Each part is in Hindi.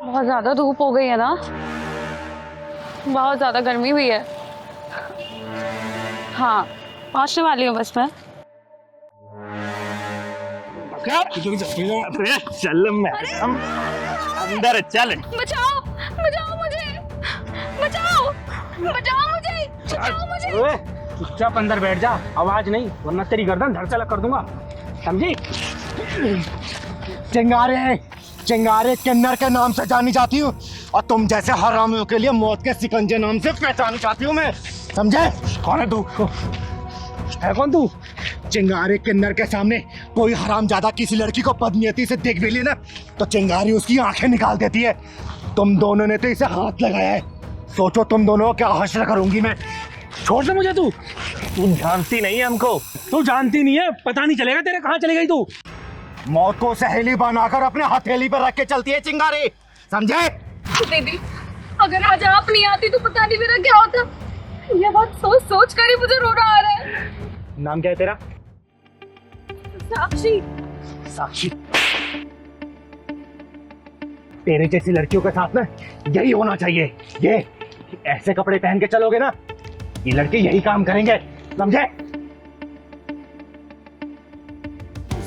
बहुत ज्यादा धूप हो गई है ना, बहुत ज्यादा गर्मी भी है। हाँ, पहुंचने वाली हूँ बस मैं। चल मैं अंदर चल। बचाओ बचाओ मुझे, बचाओ बचाओ मुझे, बचाओ मुझे। चुपचाप अंदर बैठ जा, आवाज नहीं वरना तेरी गर्दन धड़ से अलग कर दूंगा, समझी? चिंगारे चिंगारे किन्नर के नाम से जानी जाती हूँ और तुम जैसे हरामियों के लिए मौत के सिकंजे नाम से पहचानी जाती हूँ मैं, समझे? कौन है तू? है कौन तू? चिंगारे किन्नर के सामने कोई हरामजादा किसी लड़की को बदनीयती से देख भी ले ना तो चिंगारी उसकी आंखें निकाल देती है। तुम दोनों ने तो इसे हाथ लगाया है, सोचो तुम दोनों को क्या हश्र करूंगी मैं। छोड़ दे मुझे, तू जानती नहीं है हमको। तू जानती नहीं है, पता नहीं चलेगा तेरे कहाँ चली गई तू। मौत को सहेली बनाकर अपने हथेली पर रख के चलती है चिंगारी, समझे? दीदी, अगर आज आप नहीं आती तो पता नहीं मेरा क्या होता। ये बात सोच सोच कर ही मुझे रोना आ रहा है। नाम क्या है तेरा? साक्षी। साक्षी, तेरे जैसी लड़कियों के साथ में यही होना चाहिए। ये ऐसे कपड़े पहन के चलोगे ना, ये लड़के यही काम करेंगे, समझे?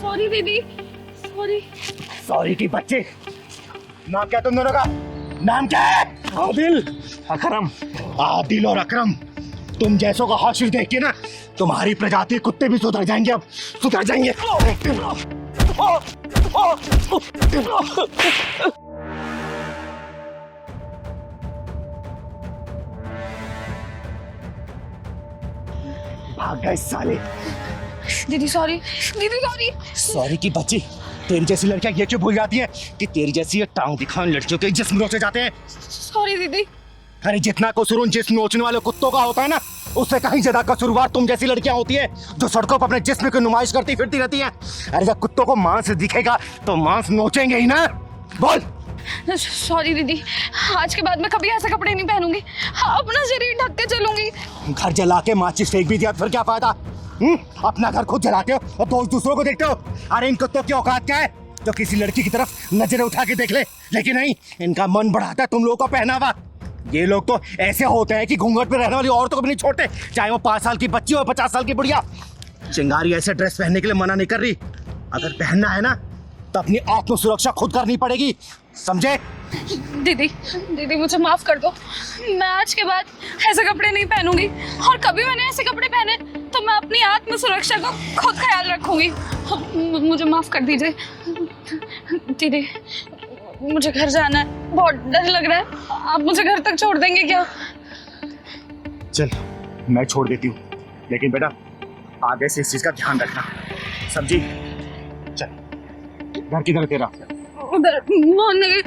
सॉरी दीदी, सॉरी। सॉरी की बच्चे। नाम क्या तुम दोनों का? नाम क्या है? आदिल, अकरम। आदिल और अकरम, तुम जैसों का हाशिर देख के ना तुम्हारी प्रजाति कुत्ते भी सुधर जाएंगे, अब सुधर जाएंगे। भाग गए साले। दीदी सॉरी, दीदी सॉरी। सॉरी की बच्ची, तेरी जैसी लड़कियां ये क्यों भूल जाती है कि तेरी जैसी ये टांग दिखाने लड़कियों के जिस्म नोचे जाते हैं। सॉरी दीदी। अरे जितना कसूर जिस्म नोचने वाले कुत्तों का होता है ना, उससे कहीं ज्यादा कसूरवार तुम जैसी लड़कियां होती है जो सड़कों पर अपने जिस्म की नुमाइश करती फिरती रहती हैं। अरे जब कुत्तों को मांस दिखेगा तो मांस नोचेंगे ही ना। बोल। सॉरी दीदी, आज के बाद मैं कभी ऐसे कपड़े नहीं पहनूंगी, अपना शरीर ढक के चलूंगी। घर जला के माचिस फेंक भी दिया फिर क्या फायदा? अपना घर खुद जलाते हो और दोस्त दूसरों को देखते हो। अरे इन कुत्तों की औकात क्या है जो किसी लड़की की तरफ नजरें उठा के देख ले, लेकिन नहीं, इनका मन बढ़ाता है तुम लोगों का पहनावा। ये लोग तो ऐसे होते हैं कि घूंघट पे रहने वाली औरतों को भी नहीं छोड़ते, चाहे वो 5 साल की बच्ची हो 50 साल की बुढ़िया। चिंगारी ऐसे ड्रेस पहनने के लिए मना नहीं कर रही, अगर पहनना है ना तो अपनी आत्म सुरक्षा खुद करनी पड़ेगी, समझे? दीदी, दीदी मुझे माफ कर दो, मैं आज के बाद ऐसे कपड़े नहीं पहनूंगी और कभी मैंने ऐसे कपड़े पहने तो मैं अपनी आत्म सुरक्षा का खुद ख्याल रखूंगी। मुझे माफ कर दीजिए दीदी, मुझे घर जाना है, बहुत डर लग रहा है। आप मुझे घर तक छोड़ देंगे क्या? चल मैं छोड़ देती हूँ, लेकिन बेटा आगे से इस चीज का ध्यान रखना, समझी? चल, घर किधर है तेरा? उधर मोहन।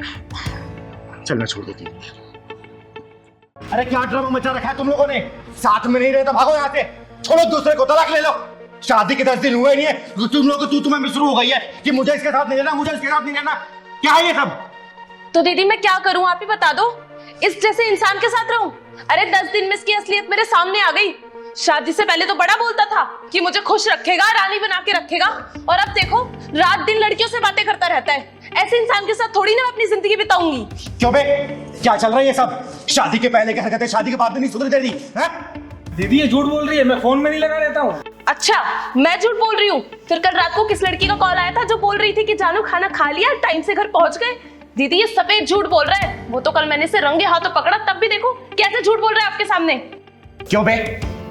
चल मैं छोड़ देती हूँ। अरे क्या ड्रामा मचा रखा है तुम लोगों ने? साथ में नहीं रहे तो भागो यहाँ से, छोड़ो, दूसरे को तलाक ले लो। शादी के 10 दिन हुए नहीं है, तुम लोग को तुम्हें भी शुरू हो गई है कि मुझे इसके साथ नहीं रहना, मुझे इसके साथ नहीं रहना। क्या है ये सब? तो दीदी मैं क्या करूं, आप ही बता दो। इस जैसे इंसान के साथ रहूं? अरे 10 दिन में इसकी असलियत मेरे सामने आ गई। शादी से पहले तो बड़ा बोलता था कि मुझे खुश रखेगा, रानी बना के रखेगा, और अब देखो रात दिन लड़कियों से बातें करता रहता है। ऐसे इंसान के साथ थोड़ी ना मैं अपनी जिंदगी बिताऊंगी। क्यों बे, क्या चल रहा है ये सब? शादी के पहले की हरकतें शादी के बाद में नहीं सुधर दे रही है? दीदी ये झूठ बोल रही है, मैं फोन में नहीं लगा रहता हूँ। अच्छा, मैं झूठ बोल रही हूँ? फिर कल रात को किस लड़की का कॉल आया था जो बोल रही थी कि जानू खाना खा लिया, टाइम से घर पहुंच गए? दीदी ये सफेद झूठ बोल रहा है। वो तो कल मैंने इसे रंगे हाथों पकड़ा, तब भी देखो कैसे झूठ बोल रहा है आपके सामने। क्यों बे,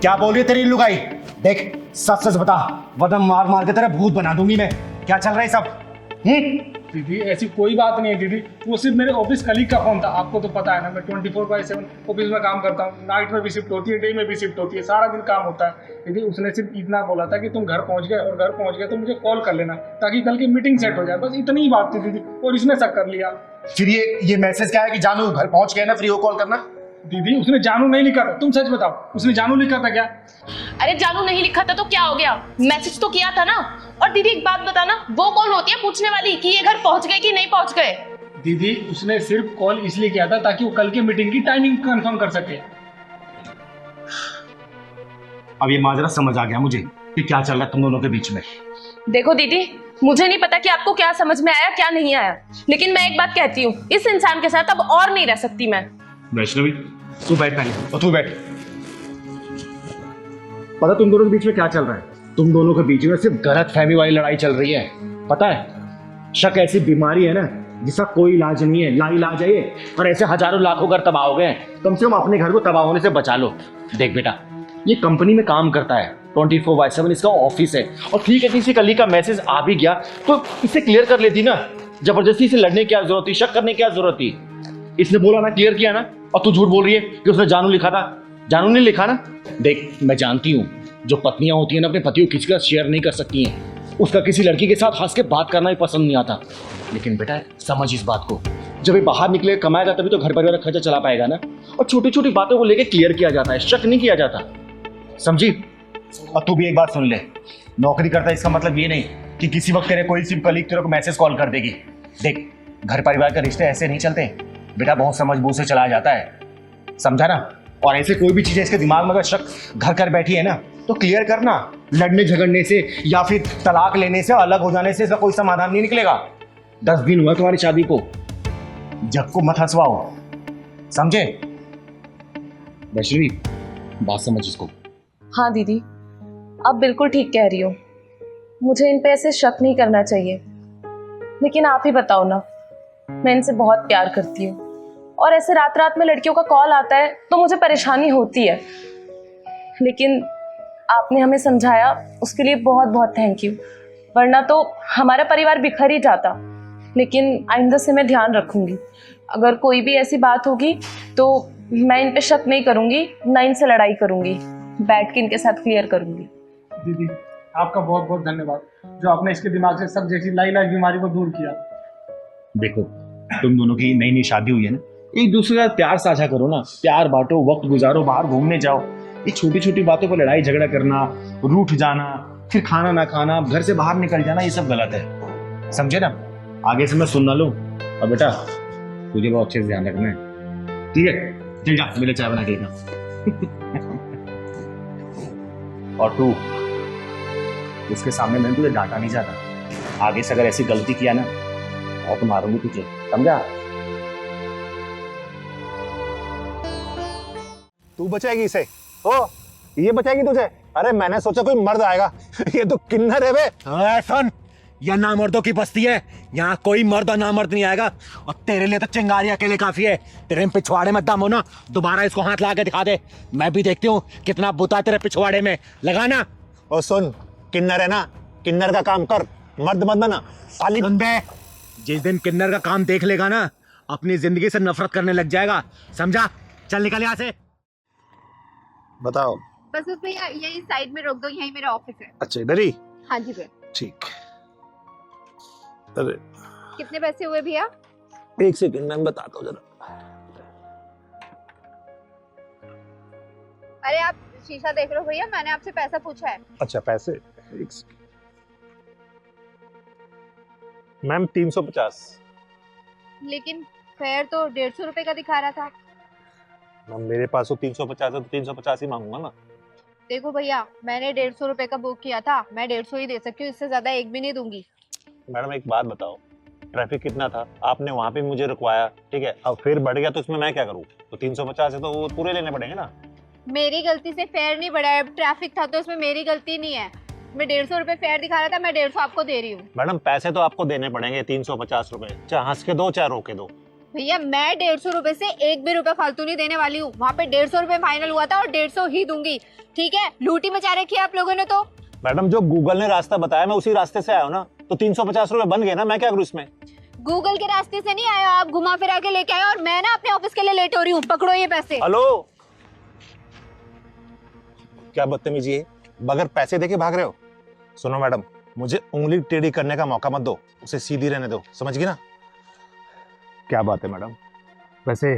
क्या बोल रही है तेरी लुगाई? देख सच सच बता, वरना मार मार के तेरा भूत बना दूंगी मैं। क्या चल रहा है सब? दीदी ऐसी कोई बात नहीं है दीदी, वो सिर्फ मेरे ऑफिस कलीग का फोन था। आपको तो पता है ना, मैं 24/7 ऑफिस में काम करता हूँ, नाइट में भी शिफ्ट होती है, डे में भी शिफ्ट होती है, सारा दिन काम होता है। दीदी उसने सिर्फ इतना बोला था कि तुम घर पहुँच गए, और घर पहुँच गए तो मुझे कॉल कर लेना ताकि कल की मीटिंग सेट हो जाए, बस इतनी ही बात थी दीदी, और इसने शक कर लिया। फिर ये मैसेज क्या है कि जानू घर पहुंच गए ना, फ्री हो कॉल करना? दीदी उसने जानू नहीं लिखा था, तुम सच बताओ, उसने जानू लिखा था क्या? अरे जानू नहीं लिखा था तो क्या हो गया, मैसेज तो किया था ना। और दीदी एक बात बताना, वो कौन होती है पूछने वाली कि ये घर पहुंच गए कि नहीं पहुंच गए? दीदी उसने सिर्फ कॉल इसलिए किया था ताकि वो कल की मीटिंग की टाइमिंग कंफर्म कर सके। अब ये माजरा समझ आ गया मुझे कि क्या चल रहा है तुम दोनों के बीच में। देखो दीदी, मुझे नहीं पता कि आपको क्या समझ में आया क्या नहीं आया, लेकिन मैं एक बात कहती हूँ, इस इंसान के साथ अब और नहीं रह सकती मैं। वैष्णवी तू बैठ पहले, और तू बैठ। पता तुम दोनों के बीच में क्या चल रहा है? तुम दोनों के बीच में सिर्फ गलत फहमी वाली लड़ाई चल रही है। पता है, शक ऐसी बीमारी है ना जिसका कोई इलाज नहीं है, लाइलाज है ये। और ऐसे हजारों लाखों घर तबाह हो गए, कम से कम अपने घर को तबाह होने से बचा लो। देख बेटा, ये कंपनी में काम करता है, 24/7 इसका ऑफिस है। और ठीक है, किसी कली का मैसेज आ भी गया तो इसे क्लियर कर लेती ना। जबरदस्ती से लड़ने की क्या जरूरत थी, शक करने की क्या जरूरत थी? इसने बोला ना, क्लियर किया ना, और तू झूठ बोल रही है कि उसने जानू लिखा था। जानू नहीं लिखा ना। देख, मैं जानती हूँ जो पत्नियां होती हैं ना अपने पति को किसी का शेयर नहीं कर सकती हैं। उसका किसी लड़की के साथ हंस के बात करना भी पसंद नहीं आता। लेकिन बेटा समझ इस बात को, जब ये बाहर निकले कमाएगा तभी तो घर परिवार का खर्चा चला पाएगा ना। और छोटी छोटी बातों को लेकर क्लियर किया जाता है, शक नहीं किया जाता, समझी? और तू भी एक बात सुन ले, नौकरी करता है इसका मतलब ये नहीं कि किसी वक्त तेरे कोई सी कलीग तेरे को मैसेज कॉल कर देगी। देख, घर परिवार के रिश्ते ऐसे नहीं चलते बेटा, बहुत समझ बूझ से चला जाता है, समझा ना? और ऐसे कोई भी चीज़ इसके दिमाग में अगर शक घर कर बैठी है ना तो क्लियर करना। लड़ने झगड़ने से या फिर तलाक लेने से, अलग हो जाने से इसका कोई समाधान नहीं निकलेगा। 10 दिन हुआ तुम्हारी शादी को, जग को मत हंसवाओ, समझे? वैष्णवी बात समझ इसको। हाँ दीदी, आप बिल्कुल ठीक कह रही हो, मुझे इन पे ऐसे शक नहीं करना चाहिए। लेकिन आप ही बताओ ना, मैं इनसे बहुत प्यार करती हूँ और ऐसे रात रात में लड़कियों का कॉल आता है तो मुझे परेशानी होती है। लेकिन आपने हमें समझाया, उसके लिए बहुत बहुत थैंक यू, वरना तो हमारा परिवार बिखर ही जाता। लेकिन आइंदा से मैं ध्यान रखूंगी, अगर कोई भी ऐसी बात होगी तो मैं इन पे शक नहीं करूंगी, ना इनसे लड़ाई करूंगी, बैठ के इनके साथ क्लियर करूंगी। दीदी आपका बहुत बहुत धन्यवाद, जो आपने इसके दिमाग से सब जैसी लाइलाज बीमारी को दूर किया। देखो, तुम दोनों की नई नई शादी हुई है ना, एक दूसरे का प्यार साझा करो ना, प्यार बांटो, वक्त गुजारो, बाहर घूमने जाओ। ये छोटी छोटी बातों पर लड़ाई झगड़ा करना, रूठ जाना, फिर खाना ना खाना, घर से बाहर निकल जाना, ये सब गलत है, समझे ना? आगे से मैं सुन ना लूं। और बेटा तुझे बहुत अच्छे से ध्यान रखना है, ठीक है? चल जा, मेरे चाय बना के लेना। और तू, उसके सामने मैंने तुझे डांटा नहीं चाहता, आगे से अगर ऐसी गलती किया ना और तो मारूंगी तुझे, समझा? तू बचाएगी इसे? ओ, ये बचाएगी तुझे? अरे मैंने सोचा कोई मर्द आएगा, ये तो किन्नर है बे। सुन, यह नामर्दों की बस्ती है, यहाँ कोई मर्द और नामर्द नहीं आएगा। और तेरे लिए तो चिंगारी अकेले काफी है। तेरे पिछवाड़े में दम हो ना, दोबारा इसको हाथ लगा के दिखा दे, मैं भी देखती हूँ कितना बुता तेरे पिछवाड़े में, लगाना। ओ सुन, किन्नर है ना, किन्नर का काम कर, मर्द मत बना। खाली सुन बे, जिस दिन किन्नर का काम देख लेगा ना, अपनी जिंदगी से नफरत करने लग जाएगा, समझा? चल निकल यहाँ से। बताओ। बस उस भैया यही साइड में रोक दो, यही मेरा ऑफिस है। अच्छा इधर ही? हाँ जी भैया। ठीक। अरे कितने पैसे हुए भैया? एक सेकंड मैं बताता हूँ जरा। अरे आप शीशा देख रहे हो भैया, मैंने आपसे पैसा पूछा है। अच्छा पैसे, एक सेकंड मैम, 350। लेकिन फेयर तो 150 रुपए का दिखा रहा था। मैम मेरे पास तो 350 है तो 350 ही मांगूंगा ना। देखो भैया, मैंने 150 रुपए का बुक किया था, मैं 150 ही दे सकती हूँ, इससे ज्यादा एक भी नहीं दूंगी। मैडम एक बात बताओ, ट्रैफिक कितना था, आपने वहाँ पे मुझे रुकवाया, ठीक है, अब फिर बढ़ गया तो इसमें मैं क्या करूँ? तो 350 है तो वो पूरे लेने पड़ेंगे ना। मेरी गलती से फेयर नहीं बढ़ा है, ट्रैफिक था तो इसमें मेरी गलती नहीं है। मैं 150 रुपए फेयर दिखा रहा था, मैं 150 आपको दे रही हूँ। मैडम पैसे तो आपको देने पड़ेंगे 350 रुपए, चाहे हंस के दो चाहे रोके दो। भैया मैं 150 रुपए से एक भी रुपए फालतू नहीं देने वाली हूँ, वहाँ पे 150 रुपए फाइनल हुआ था और 150 ही दूंगी, ठीक है? लूटी मचा रखी है आप लोगों ने तो। मैडम जो गूगल ने रास्ता बताया मैं उसी रास्ते से आया हूँ ना, तो 350 रुपए बन गए ना, मैं क्या करूँ इसमें? गूगल के रास्ते से नहीं आया, आप घुमा फिरा के लेके आए और मैं ना अपने ऑफिस के लिए लेट हो रही हूँ, पकड़ो ये पैसे। हेलो, क्या बदतमीजी है, बगैर पैसे देके भाग रहे हो? सुनो मैडम, मुझे उंगली टेढ़ी करने का मौका मत दो, उसे सीधी रहने दो, समझ गई ना? क्या बात है मैडम, वैसे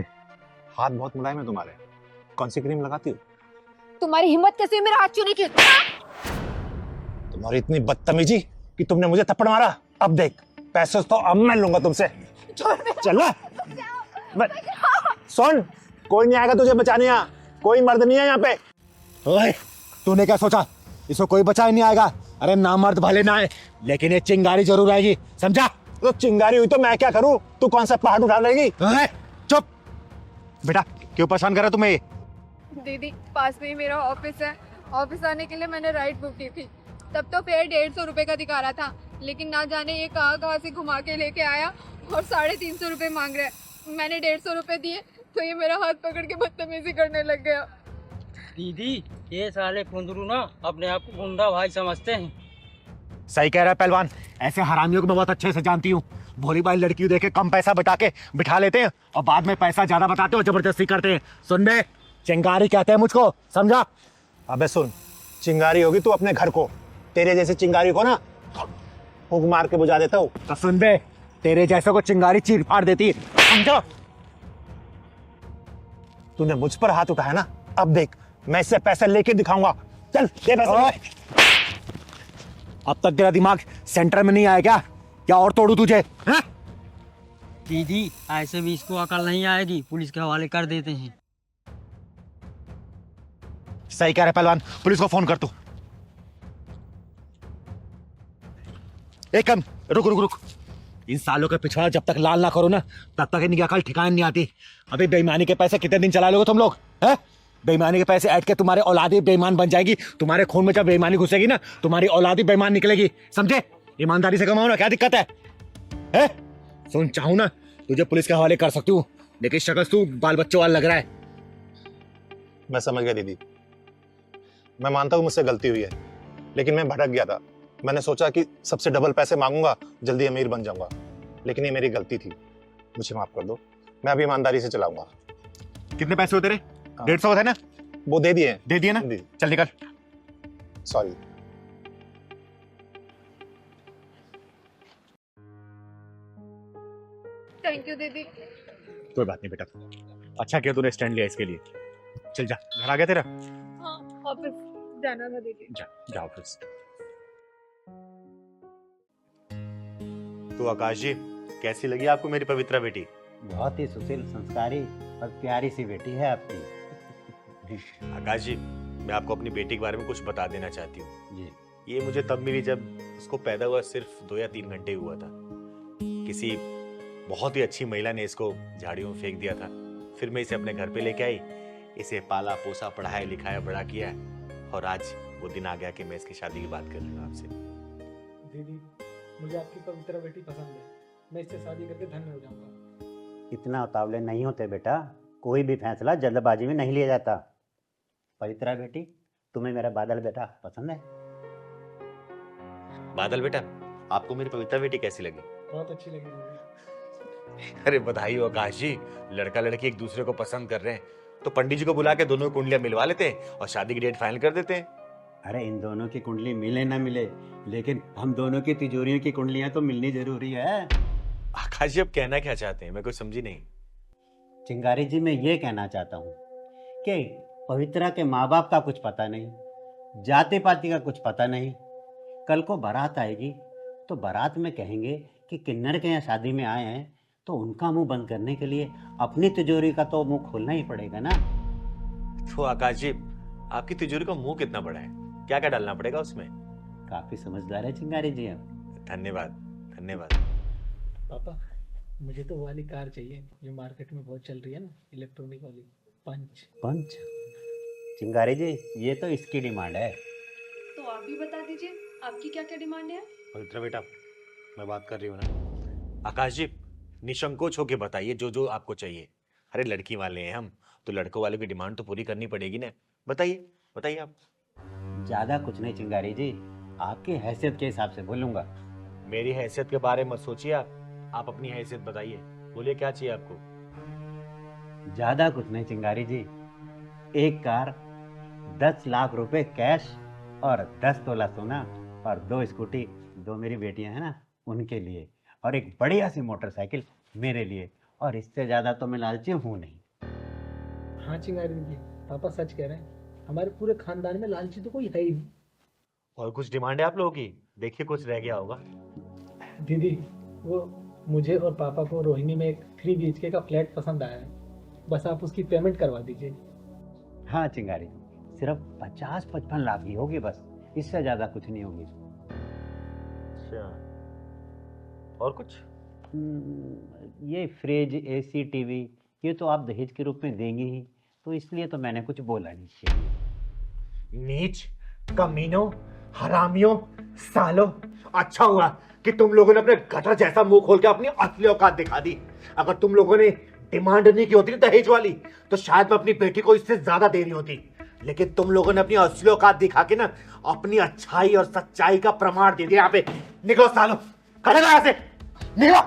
हाथ बहुत मुलायम है तुम्हारे, कौन सी क्रीम लगाती हो? तुम्हारी हिम्मत कैसे मेरा हाथ छूने की? तुम्हारी इतनी बदतमीजी कि तुमने मुझे थप्पड़ मारा। अब देख, पैसे तो अब मैं लूंगा तुमसे। चल ना, सुन, कोई नहीं आएगा तुझे बचाने, यहाँ कोई मर्द नहीं है यहाँ पे। ओए, तूने क्या सोचा इसको कोई बचा ही नहीं आएगा? अरे नामर्द भले ना है, लेकिन ये चिंगारी जरूर आएगी, समझा? तो चिंगारी हुई तो मैं क्या करूं? तू कौन सा पहाड़ उठा लेगी? चुप बेटा, क्यों परेशान कर रहा तुम्हें ये? दीदी पास में ही मेरा ऑफिस है, ऑफिस आने के लिए मैंने राइड बुक की थी। तब तो फेयर 150 रुपए का दिखा रहा था, लेकिन ना जाने ये कहाँ से घुमा के लेके आया और 350 रुपए मांग रहा है। मैंने 150 रुपए दिए तो ये मेरा हाथ पकड़ के बदतमीजी करने लग गया। दीदी ये साले कुंदरू ना अपने आप को गुंडा भाई समझते हैं। सही कह रहा है पहलवान, ऐसे हरामियों को मैं बहुत अच्छे से जानती हूँ। भोली भाई लड़की देखे कम पैसा बता के बिठा लेते हैं और बाद में पैसा ज्यादा बताते हो, जबरदस्ती करते हैं। सुन बे, चिंगारी कहते हैं मुझको, समझा? अबे सुन, चिंगारी होगी तू अपने घर को, तेरे जैसे चिंगारी को ना फूंक मार के बुझा देता हूँ। तो सुन बे, तेरे जैसे को चिंगारी चीर फाड़ देती है, समझा? तूने मुझ पर हाथ उठाया ना, अब देख मैं इससे पैसे लेके दिखाऊंगा। चल दे पैसे। अब तक तेरा दिमाग सेंटर में नहीं आया क्या? क्या और तोड़ू तुझे? हाँ? दीदी ऐसे भी इसको अकल नहीं आएगी, पुलिस के हवाले कर देते हैं। सही कह रहा है पहलवान, पुलिस को फोन कर तू। एक कम रुक रुक रुक, इन सालों के पिछवाड़ा जब तक लाल ना करो ना, तब तक इनकी अकल ठिकाने नहीं आती। अभी बेईमानी के पैसे कितने दिन चला लोगे तुम लोग? हैं? बेईमानी के पैसे ऐड के तुम्हारे औलादी बेईमान बन जाएगी। तुम्हारे खून में जब बेईमानी घुसेगी ना, तुम्हारी औलादी बेईमान निकलेगी, समझे? ईमानदारी से कमाओ ना, क्या दिक्कत है? सुन, चाहूं ना तुझे पुलिस के हवाले कर सकती हूँ, लेकिन शक्ल तू बाल बच्चों वाला लग रहा है। मैं समझ गया दीदी, मैं मानता हूँ मुझसे गलती हुई है, लेकिन मैं भटक गया था। मैंने सोचा कि सबसे डबल पैसे मांगूंगा, जल्दी अमीर बन जाऊंगा, लेकिन ये मेरी गलती थी, मुझे माफ कर दो। मैं अभी ईमानदारी से चलाऊंगा। कितने पैसे होते रे? 150 है ना? वो दे दिए। दे दिए ना? चल निकल। सॉरी। थैंक यू दीदी। कोई बात नहीं बेटा, अच्छा किया तूने स्टैंड लिया इसके लिए। चल जा, घर आ गया तेरा? हाँ, ऑफिस जाना था दीदी। जा ऑफिस। तो आकाश जी, कैसी लगी आपको मेरी पवित्रा बेटी? बहुत ही सुशील, संस्कारी और प्यारी सी बेटी है आपकी। आकाश जी, मैं आपको अपनी बेटी के बारे में कुछ बता देना चाहती हूँ। जी। ये मुझे तब मिली जब उसको पैदा हुआ सिर्फ 2 या 3 घंटे हुआ था। किसी बहुत ही अच्छी महिला ने इसको झाड़ियों में फेंक दिया था। फिर मैं इसे अपने घर पे लेके आई, इसे पाला पोसा, पढ़ाया लिखाया, बड़ा किया, और आज वो दिन आ गया कि मैं इसकी शादी की बात कर रही हूँ आपसे। दीदी मुझे आपकी पवित्रा बेटी पसंद है, मैं इससे शादी करके धन्य हो जाऊंगा। इतना उतावले नहीं होते बेटा, कोई भी फैसला जल्दबाजी में नहीं लिया जाता। पवित्रा बेटी, तुम्हें मेरा बादल बेटा पसंद है? बादल बेटा, आपको मेरी पवित्रा बेटी कैसी लगी? बहुत अच्छी लगी दीदी। अरे बधाई हो आकाश जी, लड़का लड़की एक दूसरे को पसंद कर रहे हैं, तो पंडित जी को बुला के दोनों कुंडलियां मिलवा लेते हैं और शादी की डेट फाइनल कर देते हैं। अरे इन दोनों की कुंडली मिले ना मिले, लेकिन हम दोनों की तिजोरियों की कुंडलियां तो मिलनी जरूरी है। आकाश जी, अब कहना क्या चाहते हैं? मैं कुछ समझी नहीं। चिंगारी जी, मैं ये कहना चाहता हूँ कि पवित्रा के माँ बाप का कुछ पता नहीं, जाति पाति का कुछ पता नहीं। कल को बारात आएगी तो बारात में कहेंगे कि किन्नर के यहाँ शादी में आए हैं, तो उनका मुंह बंद करने के लिए अपनी तिजोरी का तो मुंह खोलना ही पड़ेगा ना। तो आकाश जी, आपकी तिजोरी का मुंह कितना बड़ा है? क्या क्या डालना पड़ेगा उसमें? काफी समझदार है चिंगारी जी आप। धन्यवाद धन्यवाद। पापा मुझे तो वो वाली कार चाहिए जो मार्केट में बहुत चल रही है ना, इलेक्ट्रॉनिक वाली, पंच। चिंगारी जी, ये तो इसकी डिमांड है। तो आप भी बता दीजिए, आपकी क्या क्या डिमांड है? पवित्रा बेटा, मैं बात कर रही हूँ ना। आकाश जी, निसंकोच होके बताइए जो जो आपको चाहिए। अरे लड़की वाले हैं हम, तो लड़कों वालों की डिमांड तो पूरी करनी पड़ेगी ना। बताइए बताइए आप। ज्यादा कुछ नहीं चिंगारी जी, आपकी हैसियत के हिसाब से बोलूंगा। मेरी हैसियत के बारे में मत सोचिए आप अपनी हैसियत बताइए। बोलिए क्या चाहिए आपको? ज्यादा कुछ नहीं चिंगारी जी, एक कार, 10 लाख रुपए कैश और 10 तोला सोना और 2 स्कूटी, 2 मेरी बेटियां हैं ना उनके लिए, और एक बढ़िया सी मोटरसाइकिल मेरे लिए, और इससे ज्यादा तो मैं लालची हूँ नहीं। हाँ चिंगारी जी, पापा सच कह रहे हैं, हमारे पूरे खानदान में लालची तो कोई है ही नहीं। और कुछ डिमांड है आप लोगों की? देखिए कुछ रह गया होगा। दीदी वो मुझे और पापा को रोहिणी में एक 3 BHK का फ्लैट पसंद आया है, बस आप उसकी पेमेंट करवा दीजिए। हाँ चिंगारी, सिर्फ 50-55 लाख ही होगी बस, इससे ज्यादा कुछ नहीं होगी। अच्छा, और कुछ? ये फ्रिज, एसी, टीवी ये तो आप दहेज के रूप में देंगे ही, तो इसलिए तो मैंने कुछ बोला नहीं चाहिए। नीच, कमीनों, हरामियों, सालों, अच्छा हुआ कि तुम लोगों ने अपने गटर जैसा मुंह खोल के अपनी असली औकात दिखा दी। अगर तुम लोगों ने डिमांड नहीं की होती ना दहेज वाली, तो शायद मैं अपनी बेटी को इससे ज्यादा दे रही होती। लेकिन तुम लोगों ने अपनी असली औकात दिखा के ना अपनी अच्छाई और सच्चाई का प्रमाण दे दिया। यहाँ पे निकलो सालों, खड़े रहो यहाँ से, निकलो,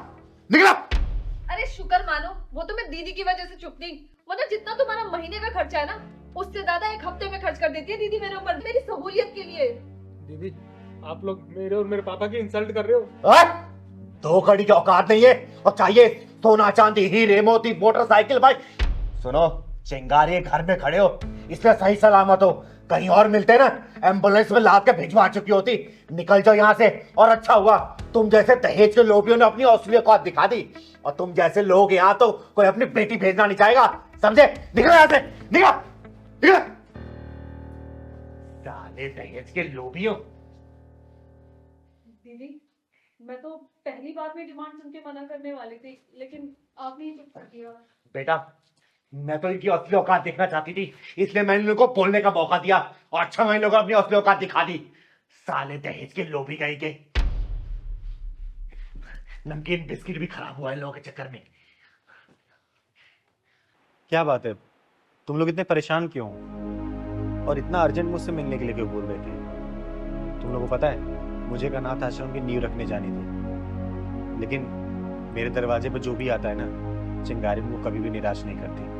निकलो। अरे शुक्र मानो, वो तो मैं दीदी की वजह से चुप नहीं, वरना जितना तुम्हारा महीने का खर्चा है ना, उससे ज्यादा एक हफ्ते में खर्च कर देती है दीदी मेरे ऊपर, मेरी सहूलियत के लिए। दीदी आप लोग मेरे और मेरे पापा की इंसल्ट कर रहे हो। दो कड़ी की औकात नहीं है और चाहिए सोना चांदी हीरे मोती मोटरसाइकिल। भाई सुनो, चिंगारी घर में खड़े हो इसलिए सही सलामत हो, कहीं और मिलते ना एम्बुलेंस में लाद के भिजवा चुकी होती। निकल जाओ यहाँ से। और अच्छा हुआ तुम जैसे दहेज के लोभियों ने अपनी असली औकात दिखा दी, और तुम जैसे लोग यहाँ तो कोई अपनी बेटी भेजना नहीं चाहेगा, समझे? निकलो यहाँ से, निकलो, निकलो। डाले दहेज के लोभियों। दीदी मैं तो पहली बार में डिमांड सुन के मना करने वाली थी, लेकिन आपने ही चुप कर दिया। बेटा मैं तो इनकी असली औकात देखना चाहती थी, इसलिए मैंने इनको बोलने का मौका दिया, और अच्छा मैंने लोगों अपनी असली औकात दिखा दी। साले दहेज के लोभी गई के। नमकीन बिस्किट भी खराब हुआ है लोगों के चक्कर में। क्या बात है, तुम लोग इतने परेशान क्यों हो? और इतना अर्जेंट मुझसे मिलने के लिए क्यों बोल रहे थे? तुम लोगों को पता है मुझे एक अनाथ आश्रम की नींव रखने जानी थी, लेकिन मेरे दरवाजे पर जो भी आता है ना, चिंगारी मुझे कभी भी निराश नहीं करती।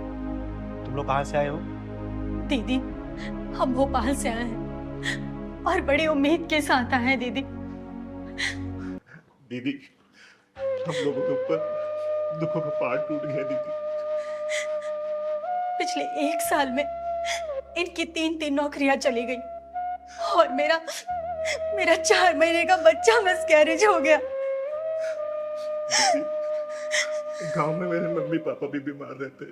तुम लोग कहाँ से आए हो? दीदी हम भोपाल से आए हैं और बड़ी उम्मीद के साथ आए हैं। दीदी दीदी हम लोगों के ऊपर दुखों का पहाड़ टूट गया दीदी। पिछले 1 साल में इनकी 3 नौकरियां चली गई और मेरा 4 महीने का बच्चा मिसकैरेज हो गया। गांव में मेरे मम्मी पापा भी बीमार रहते,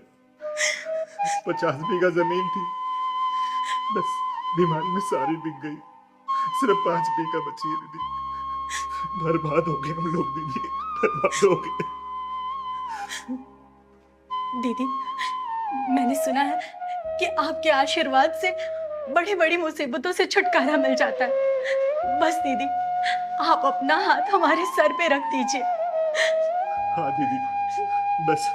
50 बीघा जमीन थी, बस बीमारी में सारी बिक गई, सिर्फ 5 बीघा बची है दीदी। बर्बाद हो गए हम लोग दीदी, बर्बाद हो गए। दीदी मैंने सुना है कि आपके आशीर्वाद से बड़ी बड़ी मुसीबतों से छुटकारा मिल जाता है। बस दीदी आप अपना हाथ हमारे सर पे रख दीजिए। हाँ दीदी, बस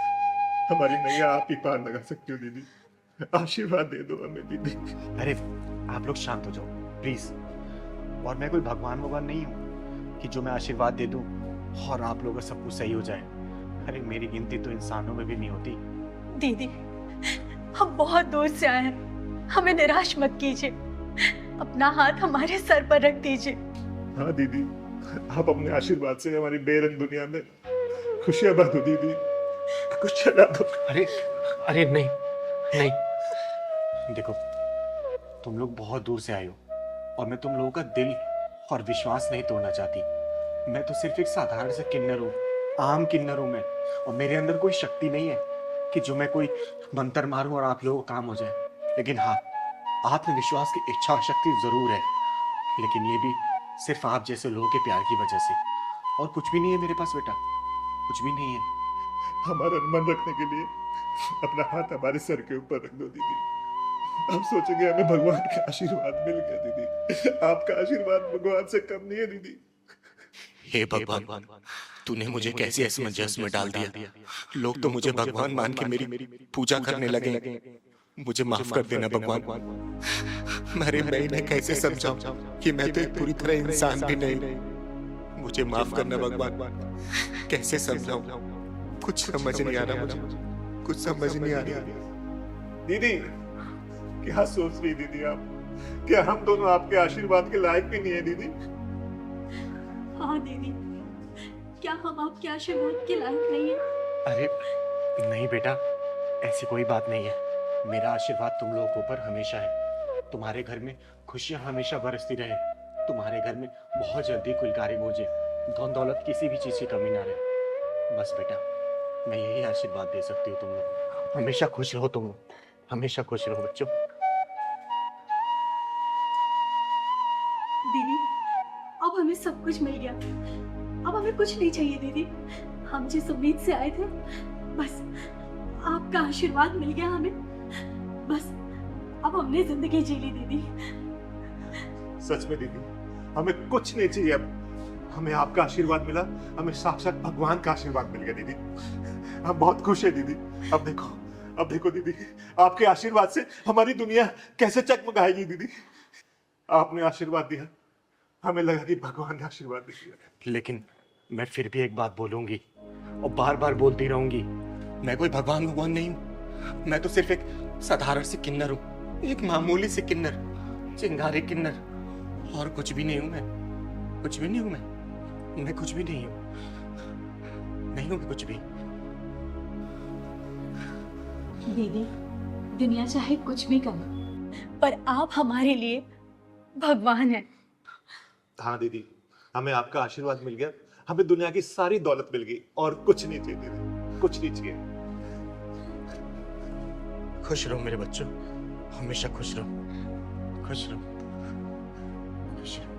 हमारी नैया आप ही पार लगा सकती हो दीदी, आशीर्वाद दे दो हमें दीदी। अरे आप लोग शांत हो जाओ प्लीज। और मैं कोई भगवान नहीं हूँ कि जो मैं आशीर्वाद दे दूं और आप लोगों का सब कुछ सही हो जाए। अरे मेरी गिनती तो इंसानों में भी नहीं होती। दीदी हम बहुत दूर से आए हैं, हमें निराश मत कीजिए, अपना हाथ हमारे सर पर रख दीजिए। हाँ दीदी, आप अपने आशीर्वाद से हमारी बेरंग दुनिया में खुशियां भर दो दीदी, कुछ चला दो। अरे नहीं नहीं, देखो तुम लोग बहुत दूर से आए हो और मैं तुम लोगों का दिल और विश्वास नहीं तोड़ना चाहती। मैं तो सिर्फ एक साधारण सा किन्नर हूँ, आम किन्नर हूँ मैं, और मेरे अंदर कोई शक्ति नहीं है कि जो मैं कोई मंत्र मारूं और आप लोगों को काम हो जाए। लेकिन हाँ, आत्मविश्वास की इच्छा शक्ति जरूर है, लेकिन ये भी सिर्फ आप जैसे लोगों के प्यार की वजह से। और कुछ भी नहीं है मेरे पास बेटा, कुछ भी नहीं है। हमारा मन रखने के लिए अपना हाथ हमारे सर के ऊपर रख दो दीदी, आप सोचेंगे हमें भगवान का आशीर्वाद मिल गया दीदी। आपका आशीर्वाद भगवान से कम नहीं है दीदी। हे भगवान, तूने मुझे कैसे असमंजस में डाल दिया। लोग तो मुझे भगवान मान के मेरी पूजा करने लगे। मुझे माफ कर देना भगवान। मैं इन्हें कैसे समझाऊं कि मैं तो एक पूरी तरह इंसान भी नहीं। मुझे माफ करना भगवान, कैसे समझाऊं, कुछ समझ नहीं आ रहा मुझे, कुछ समझ नहीं आ रहा। दीदी क्या सोच रही दीदी आप? क्या हम दोनों आपके आशीर्वाद के लायक भी नहीं है दीदी? हाँ दीदी, क्या हम आपके आशीर्वाद के लायक नहीं हैं? अरे नहीं बेटा, ऐसी कोई बात नहीं है। मेरा आशीर्वाद तुम लोगों के ऊपर हमेशा है। तुम्हारे घर में खुशियां हमेशा बरसती रहे, तुम्हारे घर में बहुत जल्दी कुलकारी गूंजे, धन दौलत किसी भी चीज की कमी ना रहे। बस बेटा मैं यही आशीर्वाद दे सकती हूँ तुम लोग। हमेशा खुश रहो तुम लोग, हमेशा खुश रहो बच्चों। दीदी अब हमें सब सब कुछ मिल गया। अब हमें कुछ नहीं चाहिए दीदी। हम जिस उम्मीद से आए थे, बस आपका आशीर्वाद मिल गया हमें। बस अब हमने जिंदगी जी ली दीदी। सच में दीदी, हमें कुछ नहीं चाहिए अब। हमें आपका आशीर्वाद मिला, हमें साक्षात भगवान का आशीर्वाद मिल गया दीदी। हम बहुत खुश है दीदी। अब देखो दीदी, आपके आशीर्वाद से हमारी दुनिया कैसे चकमकाएगी दीदी। आपने आशीर्वाद दिया, हमें लगा कि भगवान ने आशीर्वाद दिया। लेकिन मैं फिर भी एक बात बोलूंगी और बार बार बोलती रहूंगी, मैं कोई भगवान नहीं हूं। मैं तो सिर्फ एक साधारण सी किन्नर हूं, एक मामूली सी किन्नर, चिंगारी किन्नर, और कुछ भी नहीं हूं। मैं कुछ भी नहीं हूं। मैं कुछ भी नहीं हूं मैं कुछ भी। दीदी, दुनिया चाहे कुछ भी करे, पर आप हमारे लिए भगवान हैं। हाँ दीदी, हमें आपका आशीर्वाद मिल गया, हमें दुनिया की सारी दौलत मिल गई और कुछ नहीं चाहिए दीदी, कुछ नहीं चाहिए। खुश रहो मेरे बच्चों, हमेशा खुश रहो, खुश रहो, खुश रहो।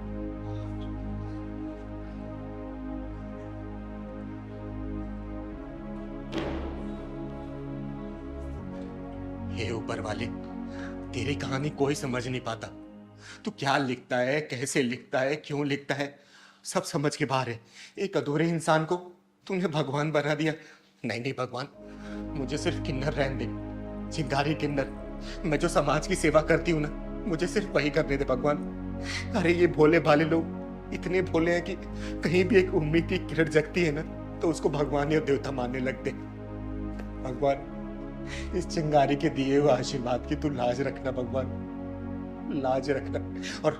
हे ऊपर वाले, तेरी कहानी कोई समझ नहीं पाता। तू क्या लिखता है, कैसे लिखता है, क्यों लिखता है, सब समझ के बाहर है। एक अधूरे इंसान को तूने भगवान बना दिया। नहीं भगवान, मुझे सिर्फ किन्नर रहने दे, चिंगारी किन्नर। मैं जो समाज की सेवा करती हूँ ना, मुझे सिर्फ वही करने दे भगवान। अरे ये भोले भाले लोग इतने भोले हैं कि कहीं भी एक उम्मीद की किरण जगती है ना, तो उसको भगवान या देवता मानने लगते। भगवान, इस चिंगारी के दिए हुए आशीर्वाद की तू लाज रखना भगवान, लाज रखना। और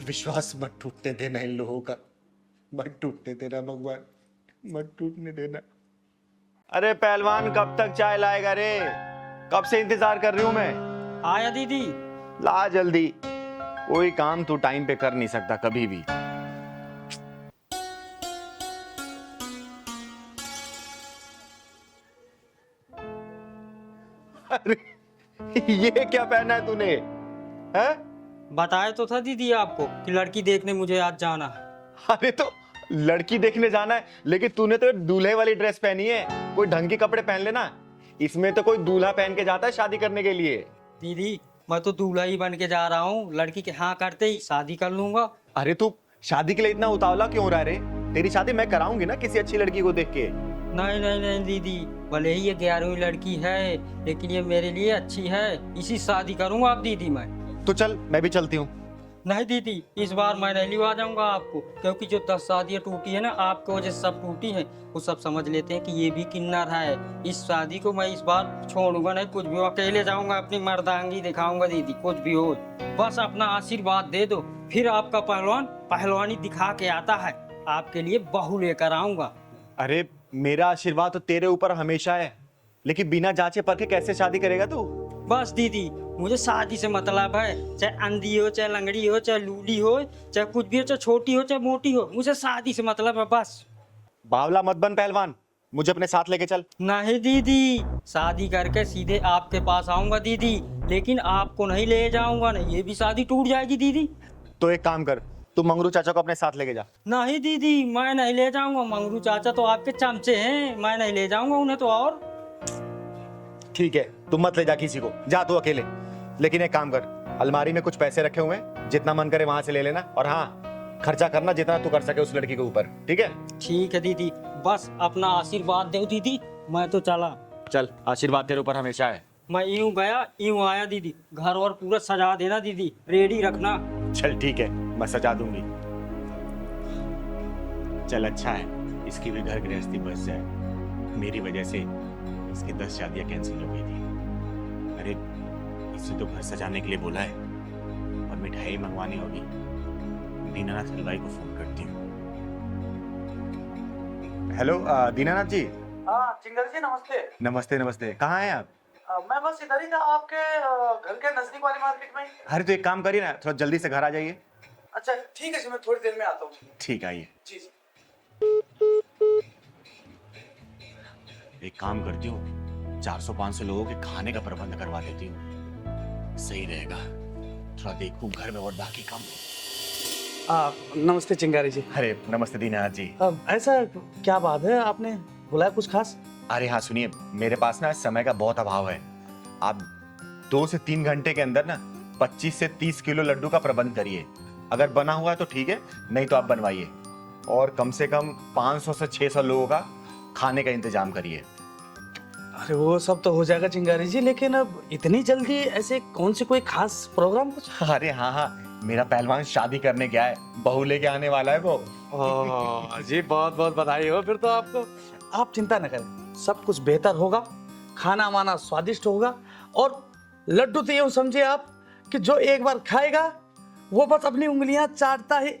विश्वास मत टूटने देना इन लोगों का, मत टूटने देना भगवान, मत टूटने देना। अरे पहलवान, कब तक चाय लाएगा रे? कब से इंतजार कर रही हूं मैं। आया दीदी। ला जल्दी, कोई काम तू टाइम पे कर नहीं सकता कभी भी। अरे ये क्या पहना है तूने? हैं? बताया तो था दीदी आपको कि लड़की देखने मुझे आज जाना है। अरे तो लड़की देखने जाना है, लेकिन तूने तो दूल्हे वाली ड्रेस पहनी है। कोई ढंग के कपड़े पहन लेना। इसमें तो कोई दूल्हा पहन के जाता है शादी करने के लिए। दीदी, मैं तो दूल्हा ही बन के जा रहा हूँ। लड़की के हाँ करते ही शादी कर लूंगा। अरे तू शादी के लिए इतना उतावला क्यों रहा रे? तेरी शादी मैं कराऊंगी ना किसी अच्छी लड़की को देख के। नहीं नहीं नहीं दीदी, भले ही ये 11वीं लड़की है, लेकिन ये मेरे लिए अच्छी है, इसी शादी करूंगा आप दीदी मैं। तो चल, मैं भी चलती हूँ। नहीं दीदी, इस बार मैं नहीं लिवा जाऊंगा आपको, क्योंकि जो 10 शादियां टूटी है ना, आपकी वजह से सब टूटी है। वो सब समझ लेते हैं कि ये भी किन्नर है। इस शादी को मैं इस बार छोड़ूंगा नहीं, कुछ भी हो, अकेले जाऊंगा, अपनी मर्दांगी दिखाऊंगा दीदी, कुछ भी हो। बस अपना आशीर्वाद दे दो, फिर आपका पहलवान पहलवानी दिखा के आता है, आपके लिए बहू लेकर आऊंगा। अरे मेरा आशीर्वाद तो तेरे ऊपर हमेशा है, लेकिन बिना जांचे परखे कैसे शादी करेगा तू? बस दीदी, मुझे शादी से मतलब है, चाहे अंधी हो, चाहे लंगड़ी हो, चाहे लूली हो, चाहे कुछ भी हो, चाहे छोटी हो, चाहे मोटी हो, मुझे शादी से मतलब है बस। बावला मत बन पहलवान, मुझे अपने साथ लेके चल। नहीं दीदी, शादी करके सीधे आपके पास आऊंगा दीदी, लेकिन आपको नहीं ले जाऊंगा, नहीं ये भी शादी टूट जाएगी दीदी। तो एक काम कर, तू मंगरू चाचा को अपने साथ लेके जा। नहीं दीदी, मैं नहीं ले जाऊंगा। मंगरू चाचा तो आपके चमचे हैं, मैं नहीं ले जाऊंगा उन्हें तो। और ठीक है, तू मत ले जा किसी को, जा तू अकेले। लेकिन एक काम कर, अलमारी में कुछ पैसे रखे हुए हैं, जितना मन करे वहां से ले लेना, और हाँ, खर्चा करना जितना तू कर सके उस लड़की के ऊपर, ठीक है? ठीक है दीदी, बस अपना आशीर्वाद दो दीदी, मैं तो चला। चल, आशीर्वाद तेरे ऊपर हमेशा है। मैं यूं गया यूं आया दीदी, घर और पूरा सजा देना दीदी, रेडी रखना। चल ठीक है, मैं सजा दूंगी। चल अच्छा है, इसकी भी घर गृहस्थी बच जाए। मेरी वजह से इसकी 10 शादियां कैंसिल हो गई थी। अरे इसे तो घर सजाने के लिए बोला है, और मिठाई मंगवानी होगी। दीनानाथ हलवाई को फोन करती हूँ। हेलो दीनानाथ जी। हाँ चिंगर जी, नमस्ते। नमस्ते नमस्ते, कहाँ हैं आप? मैं बस इधर ही था, आपके घर के नजदीक वाली मार्केट में। अरे तो एक काम करिए ना, थोड़ा जल्दी से घर आ जाइए। अच्छा ठीक है जी, मैं थोड़ी देर में आता हूँ। ठीक, आइए। जी जी। एक काम करती हूँ, 400-500 लोगों के खाने का प्रबंध करवा देती हूँ, सही रहेगा। थोड़ा देखूं घर में और बाकी काम। नमस्ते चिंगारी जी। अरे नमस्ते दीनानाथ जी। ऐसा क्या बात है, आपने बुलाया कुछ खास? अरे हाँ सुनिए, मेरे पास ना समय का बहुत अभाव है। आप 2 से 3 घंटे के अंदर ना 25 से 30 किलो लड्डू का प्रबंध करिए। अगर बना हुआ है तो ठीक है, नहीं तो आप बनवाइए। और कम से कम 500 से 600 लोगों का खाने का इंतजाम करिए। अरे वो सब तो हो जाएगा चिंगारी जी, लेकिन अब इतनी जल्दी ऐसे कौन से कोई खास प्रोग्राम कुछ? अरे हाँ हाँ, मेरा पहलवान शादी करने गया है, बहू लेके आने वाला है वो। जी बहुत बहुत बधाई हो फिर तो आपको। आप चिंता न करें, सब कुछ बेहतर होगा, खाना वाना स्वादिष्ट होगा। और लड्डू तो यूं समझिए आप कि जो एक बार खाएगा वो बस अपनी उंगलियां चाटता है।